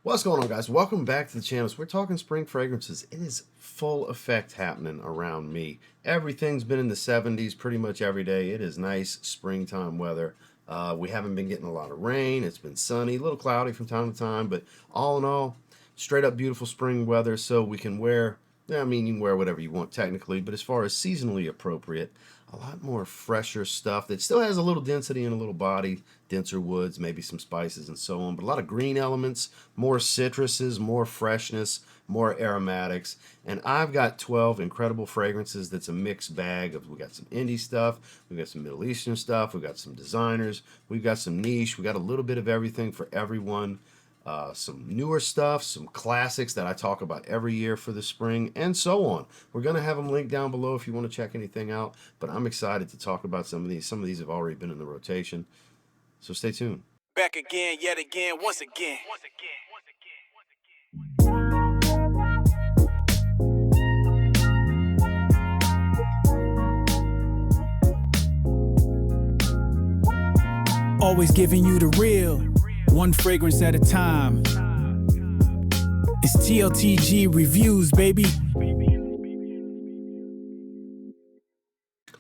What's going on, guys? Welcome back to the channel. So we're talking spring fragrances. It is full effect happening around me. Everything's been in the 70s pretty much every day. It is nice springtime weather. We haven't been getting a lot of rain. It's been sunny, a little cloudy from time to time, but all in all, straight up beautiful spring weather. So we can wear, I mean, you can wear whatever you want technically, but as far as seasonally appropriate, a lot more fresher stuff that still has a little density and a little body, denser woods, maybe some spices and so on, but a lot of green elements, more citruses, more freshness, more aromatics. And I've got 12 incredible fragrances that's a mixed bag of, we got some indie stuff, we've got some Middle Eastern stuff, we've got some designers, we've got some niche, we got a little bit of everything for everyone. Some newer stuff, some classics that I talk about every year for the spring, and so on. We're going to have them linked down below if you want to check anything out, but I'm excited to talk about some of these. Some of these have already been in the rotation, so stay tuned. Back again, yet again, once again. Always giving you the real, one fragrance at a time. It's TLTG Reviews, baby.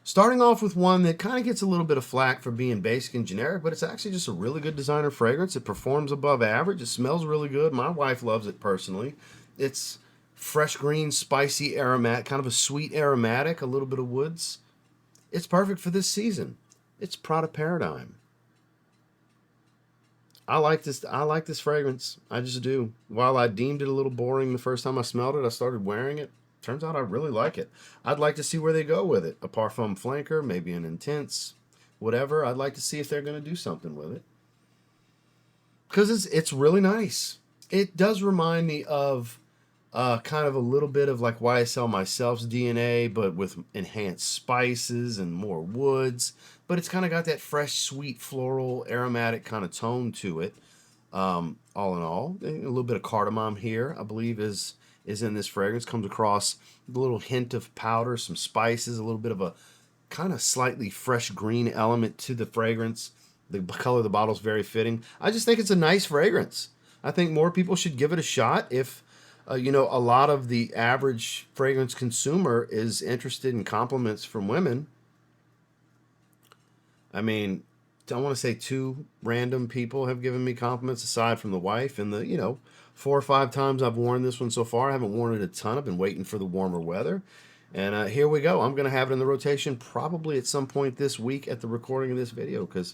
Starting off with one that kind of gets a little bit of flack for being basic and generic, but it's actually just a really good designer fragrance. It performs above average. It smells really good. My wife loves it personally. It's fresh green, spicy aromatic, kind of a sweet aromatic, a little bit of woods. It's perfect for this season. It's Prada Paradigme. I like this fragrance. I just do. While I deemed it a little boring the first time I smelled it, I started wearing it. Turns out I really like it. I'd like to see where they go with it. A parfum flanker, maybe an intense, whatever. I'd like to see if they're going to do something with it. Because it's really nice. It does remind me of kind of a little bit of like YSL Myself's DNA, but with enhanced spices and more woods. But it's kind of got that fresh, sweet, floral, aromatic kind of tone to it. All in all, a little bit of cardamom here, I believe, is in this fragrance. Comes across a little hint of powder, some spices, a little bit of a kind of slightly fresh green element to the fragrance. The color of the bottle is very fitting. I just think it's a nice fragrance. I think more people should give it a shot if, a lot of the average fragrance consumer is interested in compliments from women. I mean, I want to say 2 random people have given me compliments aside from the wife, and the 4 or 5 times I've worn this one so far. I haven't worn it a ton. I've been waiting for the warmer weather. And here we go. I'm going to have it in the rotation probably at some point this week at the recording of this video because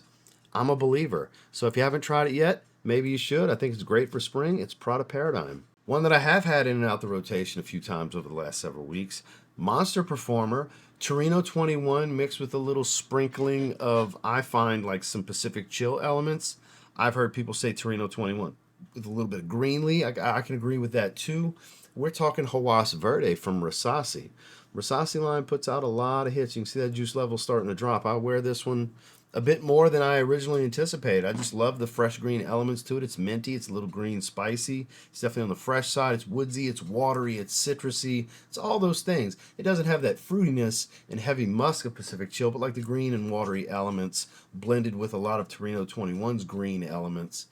I'm a believer. So if you haven't tried it yet, maybe you should. I think it's great for spring. It's Prada Paradigme. One that I have had in and out the rotation a few times over the last several weeks. Monster Performer, Torino 21 mixed with a little sprinkling of, I find, like some Pacific Chill elements. I've heard people say Torino 21 with a little bit of greenly. I can agree with that too. We're talking Hawas Verde from Rasasi. Rasasi line puts out a lot of hits. You can see that juice level starting to drop. I wear this one a bit more than I originally anticipated. I just love the fresh green elements to it. It's minty, it's a little green spicy. It's definitely on the fresh side. It's woodsy, it's watery, it's citrusy. It's all those things. It doesn't have that fruitiness and heavy musk of Pacific Chill, but like the green and watery elements blended with a lot of Torino 21's green elements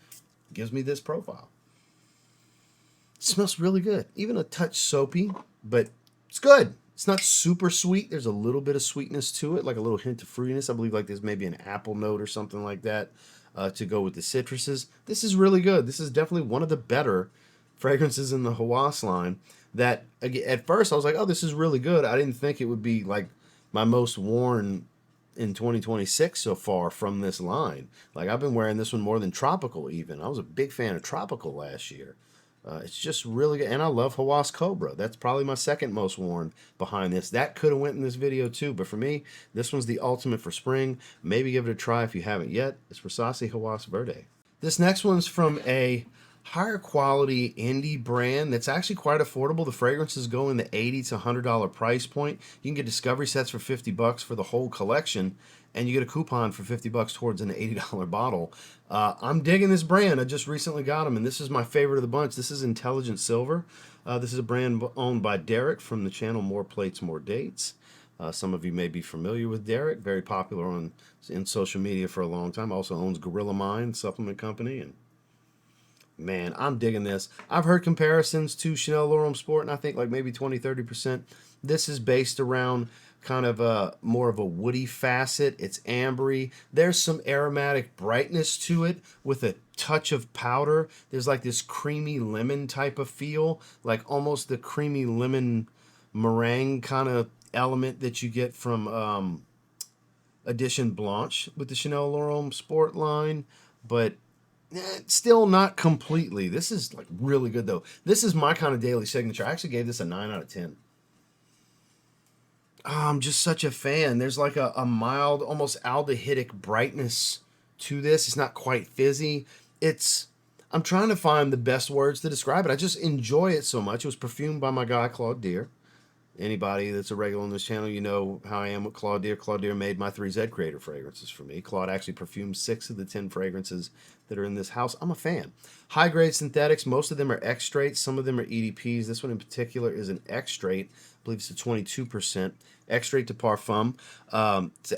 gives me this profile. It smells really good. Even a touch soapy, but it's good. It's not super sweet. There's a little bit of sweetness to it, like a little hint of fruitiness. I believe like there's maybe an apple note or something like that to go with the citruses. This is really good. This is definitely one of the better fragrances in the Hawas line that, at first, I was like, oh, this is really good. I didn't think it would be like my most worn in 2026 so far from this line. Like, I've been wearing this one more than Tropical even. I was a big fan of Tropical last year. It's just really good. And I love Hawas Cobra. That's probably my second most worn behind this. That could have went in this video too, but for me, this one's the ultimate for spring. Maybe give it a try if you haven't yet. It's Rasasi Hawas Verde. This next one's from a higher quality indie brand that's actually quite affordable. The fragrances go in the $80 to $100 price point. You can get discovery sets for $50 for the whole collection, and you get a coupon for $50 towards an $80 bottle. I'm digging this brand. I just recently got them, and this is my favorite of the bunch. This is Intelligent Silver. This is a brand owned by Derek from the channel More Plates, More Dates. Some of you may be familiar with Derek, very popular in social media for a long time. Also owns Gorilla Mind supplement company, and Man, I'm digging this. I've heard comparisons to Chanel L'Homme Sport, and I think like maybe 20-30%. This is based around kind of a more of a woody facet. It's ambery. There's some aromatic brightness to it with a touch of powder. There's like this creamy lemon type of feel, like almost the creamy lemon meringue kind of element that you get from Edition Blanche with the Chanel L'Homme Sport line, but still not completely. This is like really good though. This is my kind of daily signature. I actually gave this a 9 out of 10. I'm just such a fan. There's like a mild, almost aldehydic brightness to this. It's not quite fizzy. I'm trying to find the best words to describe it. I just enjoy it so much. It was perfumed by my guy, Claude Deer. Anybody that's a regular on this channel, you know how I am with Claude Deer. Claude Deer made my 3Z Creator fragrances for me. Claude actually perfumed 6 of the 10 fragrances that are in this house. I'm a fan. High-grade synthetics. Most of them are X-straight. Some of them are EDPs. This one in particular is an X-straight. I believe it's a 22%. X-straight to Parfum.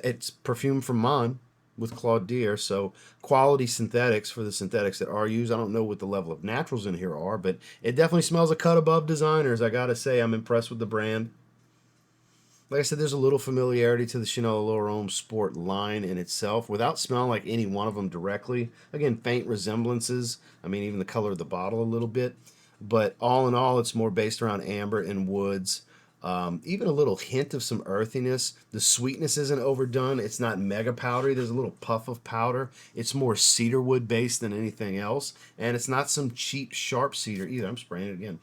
It's perfume from Mon with Claude Deer, so quality synthetics for the synthetics that are used. I don't know what the level of naturals in here are, but it definitely smells a cut above designers. I gotta say, I'm impressed with the brand. Like I said, there's a little familiarity to the Chanel L'Homme Sport line in itself without smelling like any one of them directly. Again, faint resemblances. I mean, even the color of the bottle a little bit. But all in all, it's more based around amber and woods. Even a little hint of some earthiness. The sweetness isn't overdone. It's not mega powdery. There's a little puff of powder. It's more cedarwood based than anything else. And it's not some cheap, sharp cedar either. I'm spraying it again.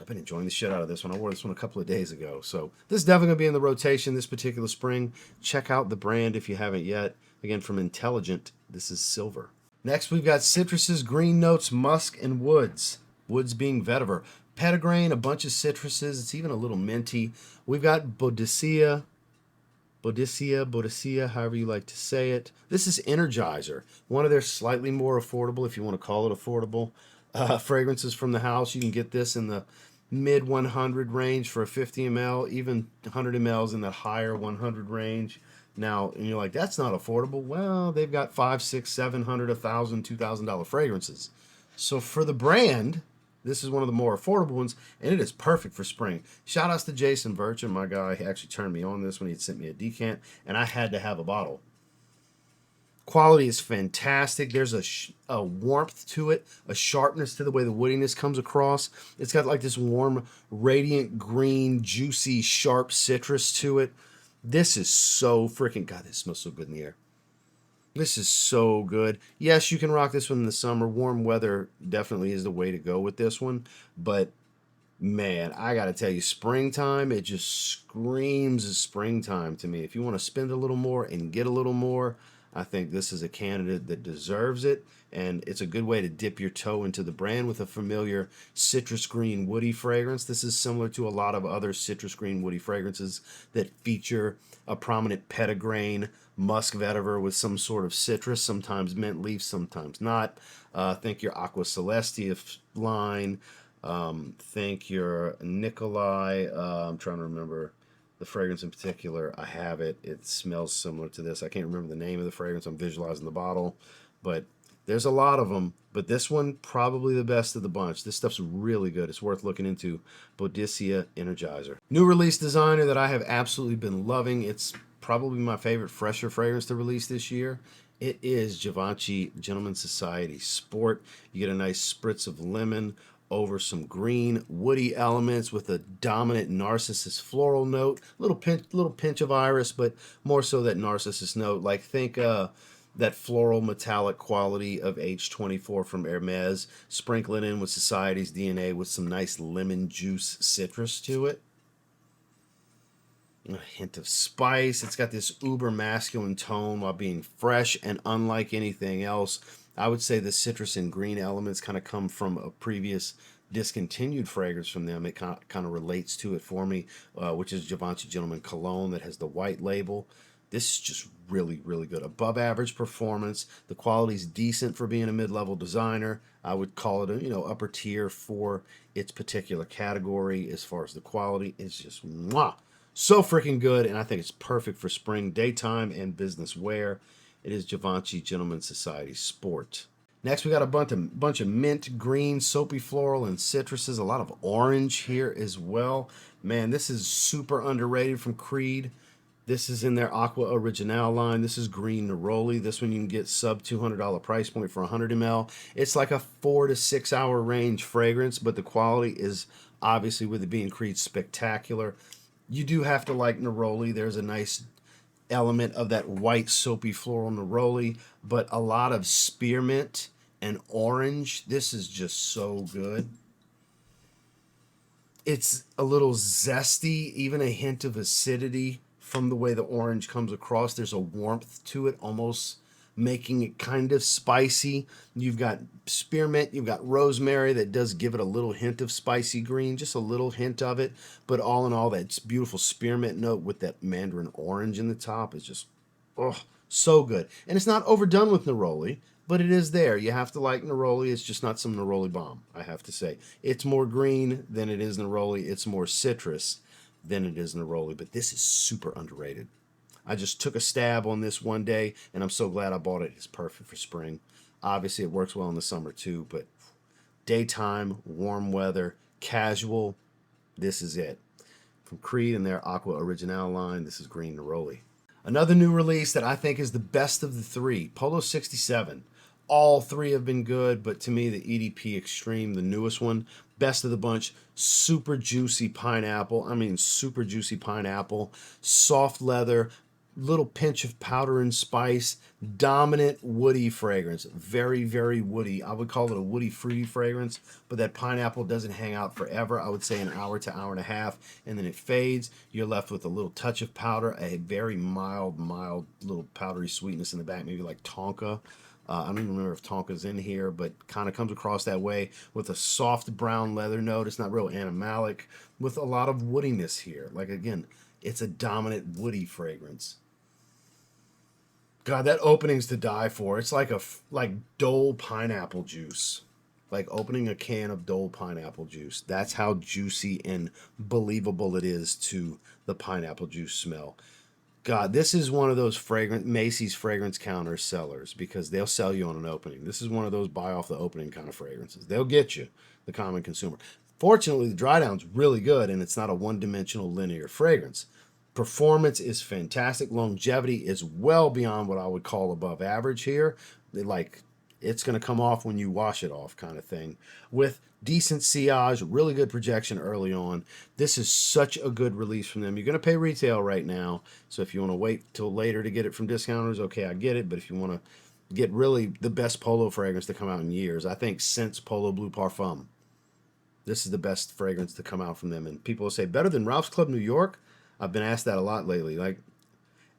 I've been enjoying the shit out of this one. I wore this one a couple of days ago. So this is definitely going to be in the rotation this particular spring. Check out the brand if you haven't yet. Again, from Intelligent, this is Silver. Next, we've got citruses, green notes, musk, and woods. Woods being vetiver. Petitgrain, a bunch of citruses. It's even a little minty. We've got Boadicea, however you like to say it. This is Energizer, one of their slightly more affordable, if you want to call it affordable, fragrances from the house. You can get this in the mid 100 range for a 50 ml, even 100 mls in that higher 100 range. Now, and you're like, that's not affordable. Well, they've got $500, $600, $700, $1,000, $2,000 fragrances. So for the brand, this is one of the more affordable ones, and it is perfect for spring. Shout outs to Jason Virgin, my guy. He actually turned me on this when he sent me a decant, and I had to have a bottle. Quality is fantastic. There's a warmth to it, a sharpness to the way the woodiness comes across. It's got like this warm, radiant green, juicy, sharp citrus to it. This is so freaking, God, this smells so good in the air. This is so good. Yes, you can rock this one in the summer. Warm weather definitely is the way to go with this one. But, man, I got to tell you, springtime, it just screams of springtime to me. If you want to spend a little more and get a little more, I think this is a candidate that deserves it. And it's a good way to dip your toe into the brand with a familiar citrus green woody fragrance. This is similar to a lot of other citrus green woody fragrances that feature a prominent petitgrain, musk vetiver with some sort of citrus, sometimes mint leaf, sometimes not. Think your Aqua Celestia line. Think your Nikolai. I'm trying to remember the fragrance in particular. I have it. It smells similar to this. I can't remember the name of the fragrance. I'm visualizing the bottle. But there's a lot of them. But this one, probably the best of the bunch. This stuff's really good. It's worth looking into. Boadicea Energizer. New release designer that I have absolutely been loving. It's probably my favorite fresher fragrance to release this year. It is Givenchy Gentleman's Society Sport. You get a nice spritz of lemon over some green woody elements with a dominant narcissus floral note. Little pinch of iris, but more so that narcissus note. Like think that floral metallic quality of H24 from Hermes, sprinkle it in with Society's DNA with some nice lemon juice citrus to it. A hint of spice. It's got this uber masculine tone while being fresh and unlike anything else. I would say the citrus and green elements kind of come from a previous discontinued fragrance from them. It kind of relates to it for me, which is Givenchy Gentleman Cologne that has the white label. This is just really, really good. Above average performance. The quality's decent for being a mid-level designer. I would call it a upper tier for its particular category as far as the quality. It's just mwah. So freaking good, and I think it's perfect for spring, daytime, and business wear. It is Givenchy Gentleman's Society Sport. Next, we got a bunch of mint, green, soapy floral, and citruses. A lot of orange here as well. Man, this is super underrated from Creed. This is in their Aqua Original line. This is green Neroli. This one you can get sub $200 price point for 100 ml. It's like a 4 to 6 hour range fragrance, but the quality is obviously, with it being Creed, spectacular. You do have to like Neroli. There's a nice element of that white soapy floral Neroli, but a lot of spearmint and orange. This is just so good. It's a little zesty, even a hint of acidity from the way the orange comes across. There's a warmth to it, almost making it kind of spicy. You've got spearmint, you've got rosemary that does give it a little hint of spicy green, just a little hint of it. But all in all, that beautiful spearmint note with that mandarin orange in the top is just, oh, so good. And it's not overdone with Neroli, but it is there. You have to like Neroli. It's just not some Neroli bomb, I have to say. It's more green than it is Neroli. It's more citrus than it is Neroli. But this is super underrated. I just took a stab on this one day, and I'm so glad I bought it. It's perfect for spring. Obviously, it works well in the summer too, but daytime, warm weather, casual, this is it. From Creed and their Aqua Original line, this is green Neroli. Another new release that I think is the best of the three, Polo 67. All three have been good, but to me, the EDP Extreme, the newest one, best of the bunch. Super juicy pineapple. I mean, super juicy pineapple. Soft leather. Little pinch of powder and spice. Dominant woody fragrance. Very, very woody. I would call it a woody fruity fragrance, but that pineapple doesn't hang out forever. I would say an hour to hour and a half, and then it fades. You're left with a little touch of powder, a very mild little powdery sweetness in the back, maybe like tonka. I don't even remember if Tonka's in here, but kind of comes across that way with a soft brown leather note. It's not real animalic, with a lot of woodiness here. Like, again, it's a dominant woody fragrance. God, that opening's to die for. It's like Dole pineapple juice. Like opening a can of Dole pineapple juice. That's how juicy and believable it is to the pineapple juice smell. God, this is one of those Macy's fragrance counter sellers, because they'll sell you on an opening. This is one of those buy off the opening kind of fragrances. They'll get you, the common consumer. Fortunately, the dry down's really good, and it's not a one-dimensional linear fragrance. Performance is fantastic. Longevity is well beyond what I would call above average here. It's going to come off when you wash it off kind of thing. With decent sillage, really good projection early on. This is such a good release from them. You're going to pay retail right now, so if you want to wait till later to get it from discounters, okay, I get it. But if you want to get really the best Polo fragrance to come out in years, I think since Polo Blue Parfum, this is the best fragrance to come out from them. And people will say, better than Ralph's Club New York? I've been asked that a lot lately. Like,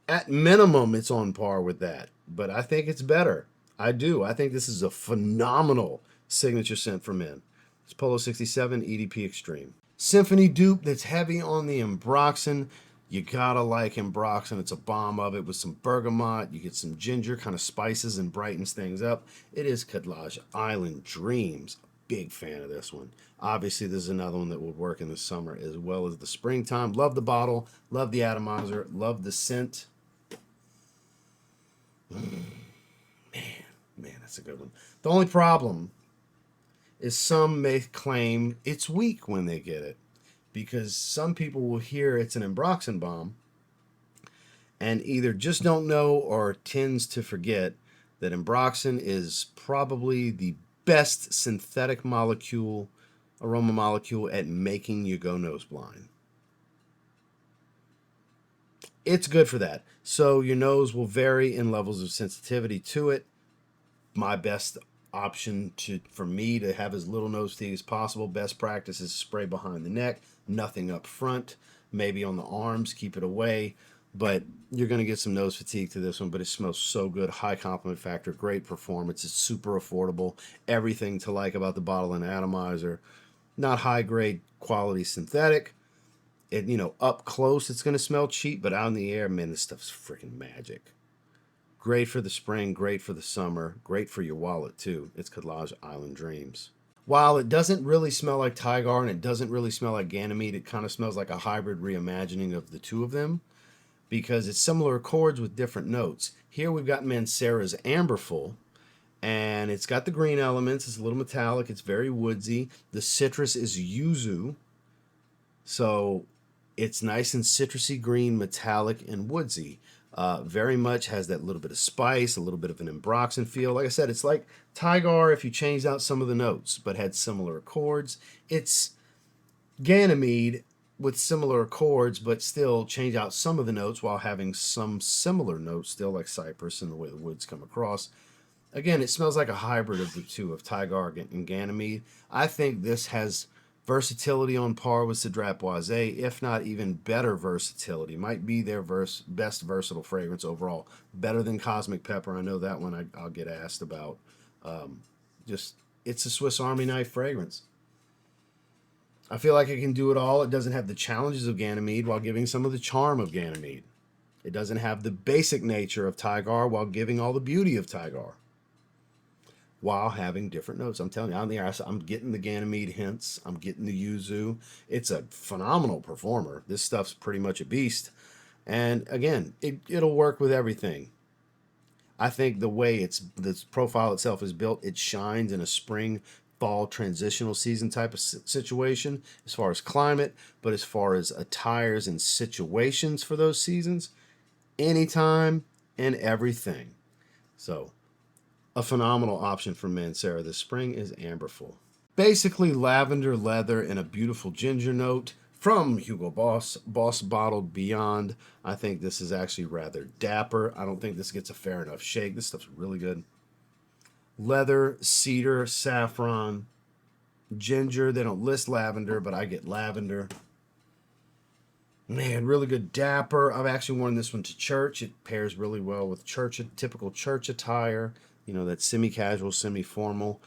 at minimum, it's on par with that. But I think it's better. I do. I think this is a phenomenal signature scent for men. It's Polo 67 EDP Extreme. Symphony dupe that's heavy on the Ambroxan. You gotta like Ambroxan. It's a bomb of it with some bergamot. You get some ginger, kind of spices and brightens things up. It is Khadlaj Island Dreams. Big fan of this one. Obviously, this is another one that will work in the summer as well as the springtime. Love the bottle. Love the atomizer. Love the scent. Man, that's a good one. The only problem is some may claim it's weak when they get it, because some people will hear it's an Ambroxan bomb and either just don't know or tends to forget that Ambroxan is probably the best synthetic aroma molecule at making you go nose blind. It's good for that. So your nose will vary in levels of sensitivity to it. My best option for me to have as little nose fatigue as possible, best practice is spray behind the neck, nothing up front, maybe on the arms, keep it away. But you're going to get some nose fatigue to this one, but it smells so good. High compliment factor, great performance. It's super affordable. Everything to like about the bottle and atomizer. Not high grade quality synthetic. Up close it's going to smell cheap, but out in the air, man, this stuff's freaking magic. Great for the spring, great for the summer, great for your wallet too. It's Khadlaj Island Dreams. While it doesn't really smell like Tigar and it doesn't really smell like Ganymede, it kind of smells like a hybrid reimagining of the two of them, because it's similar accords with different notes. Here we've got Mancera's Amberful, And it's got the green elements. It's a little metallic. It's very woodsy. The citrus is yuzu. So it's nice and citrusy green, metallic, and woodsy. Very much has that little bit of spice, a little bit of an ambroxan feel. Like I said, it's like Tigar if you changed out some of the notes, but had similar accords. It's Ganymede with similar accords, but still change out some of the notes while having some similar notes still, like cypress and the way the woods come across. Again, it smells like a hybrid of the two, of Tigar and Ganymede. I think this has versatility on par with Cedrat Boisé, if not even better versatility. Might be their best versatile fragrance overall. Better than Cosmic Pepper. I know that one I'll get asked about. It's a Swiss Army knife fragrance. I feel like it can do it all. It doesn't have the challenges of Ganymede while giving some of the charm of Ganymede. It doesn't have the basic nature of Tigar while giving all the beauty of Tigar, while having different notes. I'm telling you, on the air, I'm getting the Ganymede hints. I'm getting the yuzu. It's a phenomenal performer. This stuff's pretty much a beast. And again, it'll work with everything. I think the way the profile itself is built, it shines in a spring, fall, transitional season type of situation as far as climate, but as far as attires and situations for those seasons, anytime and everything. So a phenomenal option for Mancera this spring is Amberful. Basically lavender leather and a beautiful ginger note from Hugo Boss Bottled Beyond. I think this is actually rather dapper. I don't think this gets a fair enough shake. This stuff's really good. Leather, cedar, saffron, ginger. They don't list lavender, but I get lavender. Man, really good dapper. I've actually worn this one to church. It pairs really well with typical church attire. You know, that semi-casual, semi-formal.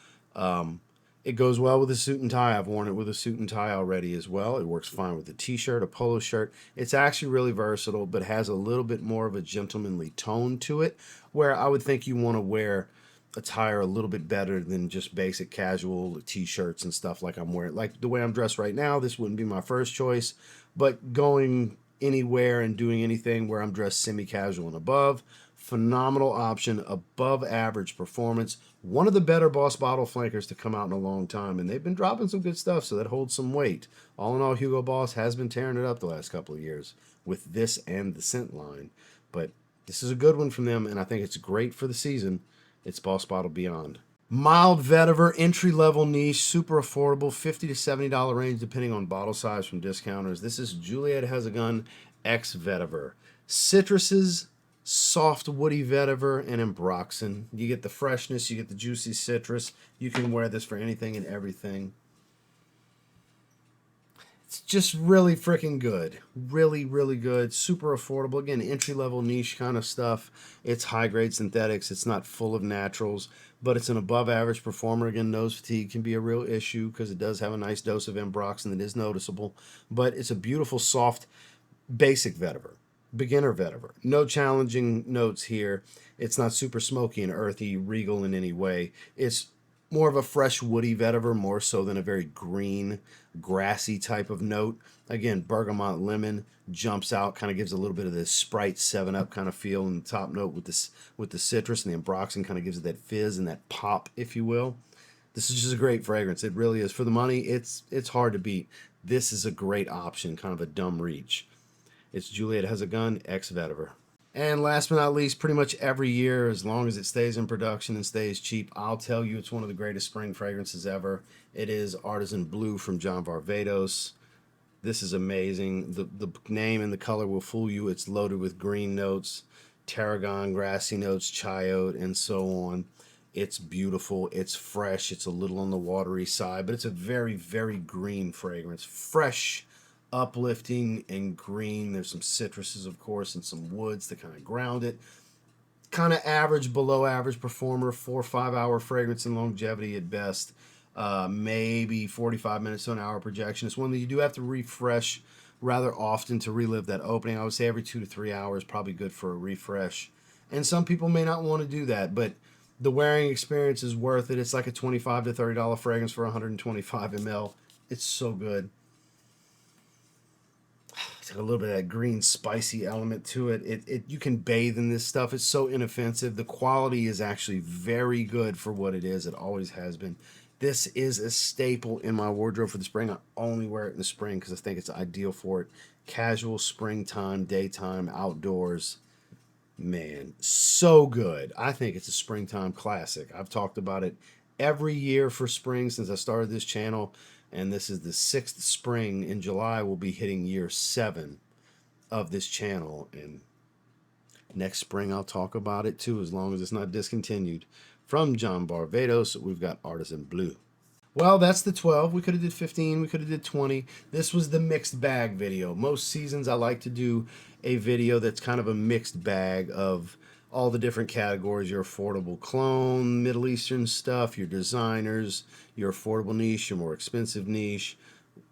It goes well with a suit and tie. I've worn it with a suit and tie already as well. It works fine with a t-shirt, a polo shirt. It's actually really versatile, but has a little bit more of a gentlemanly tone to it, where I would think you want to wear attire a little bit better than just basic casual t-shirts and stuff like I'm wearing. Like the way I'm dressed right now, this wouldn't be my first choice, but going anywhere and doing anything where I'm dressed semi-casual and above, phenomenal option, above average performance. One of the better Boss Bottle flankers to come out in a long time, and they've been dropping some good stuff, so that holds some weight. All in all, Hugo Boss has been tearing it up the last couple of years with this and the scent line, but this is a good one from them, and I think it's great for the season. It's Boss Bottle Beyond. Mild vetiver, entry-level niche, super affordable, $50 to $70 range depending on bottle size from discounters. This is Juliette Has a Gun Ex Vetiver. Citruses, soft woody vetiver, and ambroxan. You get the freshness, you get the juicy citrus. You can wear this for anything and everything. It's just really freaking good. Really, really good. Super affordable. Again, entry-level niche kind of stuff. It's high-grade synthetics. It's not full of naturals, but it's an above-average performer. Again, nose fatigue can be a real issue because it does have a nice dose of ambroxan that is noticeable, but it's a beautiful, soft, basic vetiver. Beginner vetiver. No challenging notes here. It's not super smoky and earthy, regal in any way. It's more of a fresh woody vetiver, more so than a very green, grassy type of note. Again, bergamot lemon jumps out, kind of gives a little bit of this Sprite 7-Up kind of feel in the top note with the citrus, and the ambroxan kind of gives it that fizz and that pop, if you will. This is just a great fragrance. It really is. For the money, it's hard to beat. This is a great option, kind of a dumb reach. It's Juliette Has a Gun Ex Vetiver. And last but not least, pretty much every year, as long as it stays in production and stays cheap, I'll tell you it's one of the greatest spring fragrances ever. It is Artisan Blue from John Varvatos. This is amazing. The name and the color will fool you. It's loaded with green notes, tarragon, grassy notes, chayote, and so on. It's beautiful. It's fresh. It's a little on the watery side, but it's a very, very green fragrance. Fresh, uplifting, and green. There's some citruses, of course, and some woods to kind of ground it. Kind of average, below average performer, 4 or 5 hour fragrance and longevity at best. Maybe 45 minutes to an hour projection. It's one that you do have to refresh rather often to relive that opening. I would say every 2 to 3 hours, probably good for a refresh. And some people may not want to do that, but the wearing experience is worth it. It's like a $25 to $30 fragrance for 125 ml. It's so good. it's got a little bit of that green spicy element to it. You can bathe in this stuff. It's so inoffensive. The quality is actually very good for what it is. It always has been. This is a staple in my wardrobe for the spring. I only wear it in the spring because I think it's ideal for it. Casual, springtime, daytime, outdoors. Man, so good. I think it's a springtime classic. I've talked about it every year for spring since I started this channel, and this is the 6th spring. In July, we'll be hitting year 7 of this channel, and next spring I'll talk about it too, as long as it's not discontinued. From John Varvatos, we've got Artisan Blue. Well, that's the 12. We could have did 15. We could have did 20. This was the mixed bag video. Most seasons I like to do a video that's kind of a mixed bag of all the different categories. Your affordable clone, Middle Eastern stuff, your designers, your affordable niche, your more expensive niche.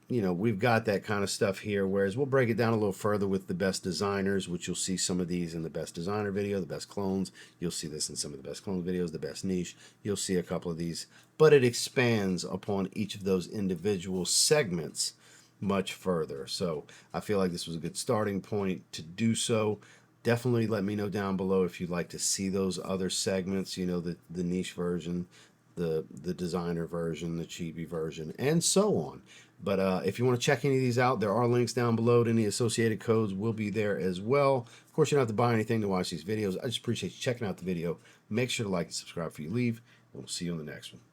You know, we've got that kind of stuff here, whereas we'll break it down a little further with the best designers, which you'll see some of these in the best designer video, the best clones. You'll see this in some of the best clone videos, the best niche. You'll see a couple of these, but it expands upon each of those individual segments much further. So I feel like this was a good starting point to do so. Definitely let me know down below if you'd like to see those other segments, you know, the niche version, the designer version, the chibi version, and so on. But if you want to check any of these out, there are links down below, and any associated codes will be there as well. Of course, you don't have to buy anything to watch these videos. I just appreciate you checking out the video. Make sure to like and subscribe before you leave, and we'll see you on the next one.